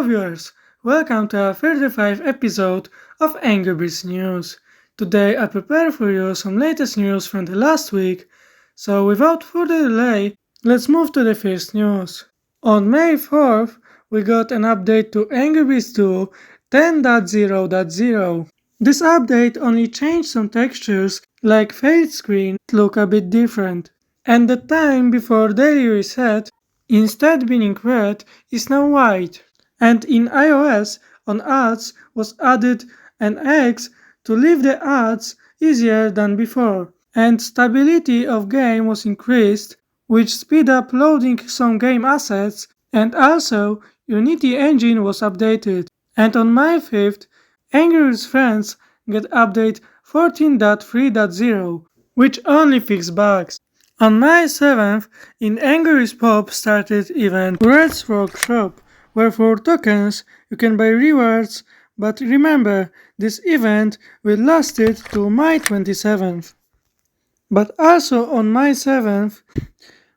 viewers, welcome to our 35th episode of Angry Birds News. Today I prepared for you some latest news from the last week, so without further delay, let's move to the first news. On May 4th, we got an update to Angry Birds 2 10.0.0. This update only changed some textures like fade screen look a bit different, and the time before daily reset, instead being red, is now white. And in iOS, on ads was added an X to leave the ads easier than before, and stability of game was increased, which speed up loading some game assets, and also Unity engine was updated. And on May 5th, Angry Birds Friends get update 14.3.0, which only fixed bugs. On May 7th, in Angrybirdspop started event Red's Frog Shop, where for tokens you can buy rewards, but remember, this event will last it to May 27th. But also on May 7th,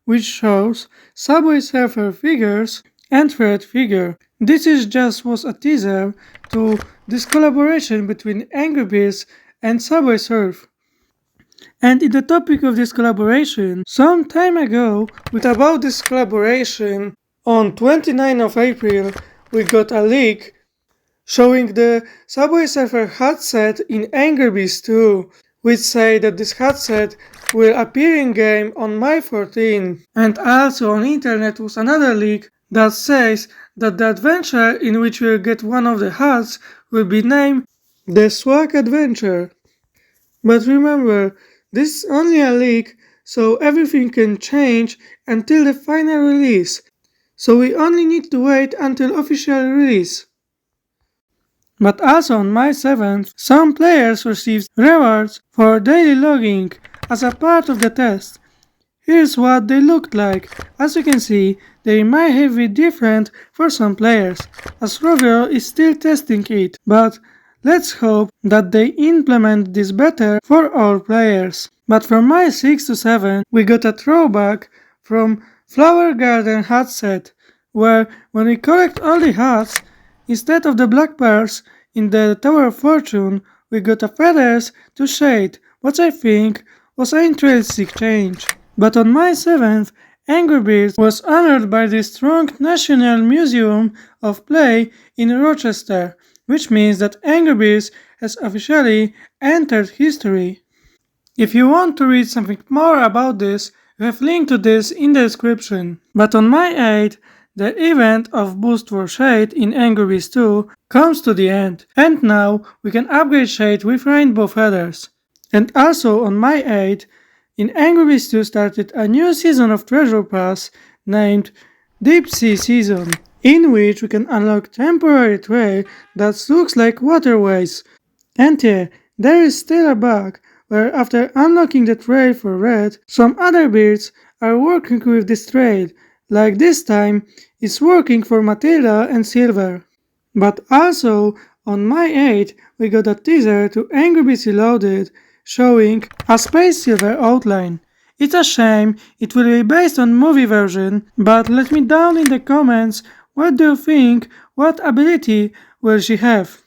which shows Subwaysurfer figures and Thread figure. This is just was a teaser to this collaboration between Angry Birds and Subwaysurf. And in the topic of this collaboration, some time ago, with about this collaboration, on 29th of April, we got a leak showing the Subwaysurfer headset in Angry Birds 2, which say that this headset will appear in game on May 14. And also on internet was another leak that says that the adventure in which we'll get one of the hats will be named the Swag Adventure. But remember, this is only a leak, so everything can change until the final release. So we only need to wait until official release. But also on May 7th, some players received rewards for daily logging as a part of the test. Here's what they looked like. As you can see, they might have been different for some players, as Rovio is still testing it, but let's hope that they implement this better for all players. But from May 6 to 7, we got a throwback from Flower Garden hat set, where when we collect all the hats, instead of the black pearls in the Tower of Fortune, we got a feathers to Shead, which I think was an interesting change. But on May 7th, Angry Birds was honored by the strong National Museum of Play in Rochester, which means that Angry Birds has officially entered history. If you want to read something more about this, we have linked to this in the description. But on May 8th, the event of Boost for Shead in Angry Birds 2 comes to the end, and now we can upgrade Shead with rainbow feathers. And also on May 8th, in Angry Birds 2 started a new season of Treasure Pass named Deep Sea Season, in which we can unlock temporary trail that looks like waterways. And yeah, there is still a bug where after unlocking the trail for red, some other birds are working with this trail, like this time it's working for Matilda and Silver. But also on May 8th we got a teaser to Angrybirdsleloded showing a Space Silver outline. It's a shame it will be based on movie version, but let me down in the comments what do you think, what ability will she have.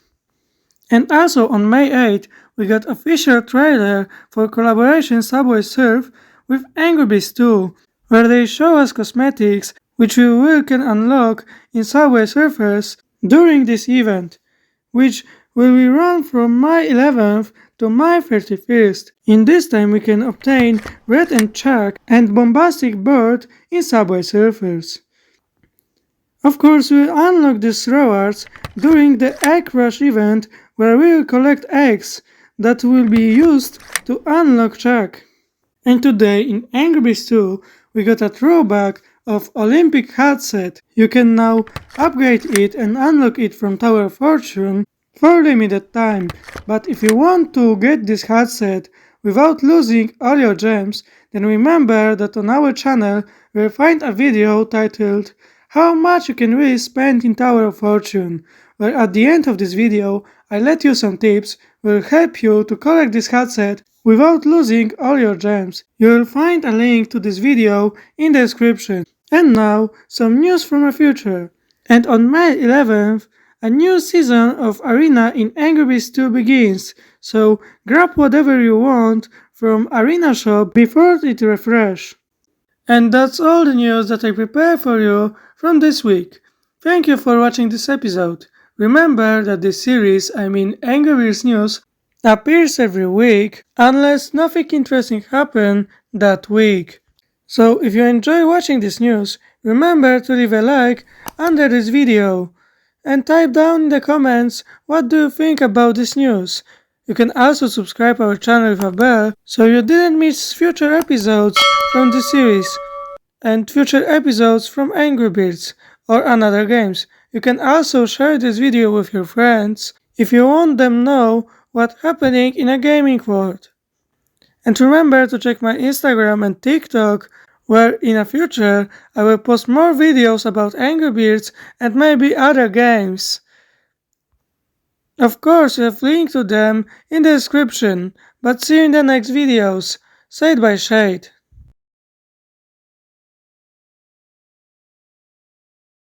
And also on May 8th we got official trailer for collaboration Subwaysurf with Angry Birds 2, where they show us cosmetics which we will can unlock in Subwaysurfers during this event, which will be run from May 11th to May 31st. In this time we can obtain Red and Chuck and Bombastic Bird in Subwaysurfers. Of course we will unlock these rewards during the Egg Rush event, where we will collect eggs that will be used to unlock Chuck. And today in Angry Birds 2 we got a throwback of Olympic headset. You can now upgrade it and unlock it from Tower of Fortune for limited time. But if you want to get this headset without losing all your gems, then remember that on our channel you will find a video titled How much you can really spend in Tower of Fortune, where at the end of this video I let you some tips will help you to collect this headset without losing all your gems. You will find a link to this video in the description. And now, some news from the future. And on May 11th, a new season of Arena in Angry Birds 2 begins, so grab whatever you want from Arena Shop before it refresh. And that's all the news that I prepared for you from this week. Thank you for watching this episode. Remember that this series, Angry Birds News, appears every week unless nothing interesting happens that week. So if you enjoy watching this news, remember to leave a like under this video and type down in the comments what do you think about this news. You can also subscribe our channel with a bell so you didn't miss future episodes from this series and future episodes from Angry Birds or another games. You can also share this video with your friends if you want them know what's happening in a gaming world. And remember to check my Instagram and TikTok, where in the future I will post more videos about Angry Birds and maybe other games. Of course, you have links to them in the description, but see you in the next videos. Said by Shead.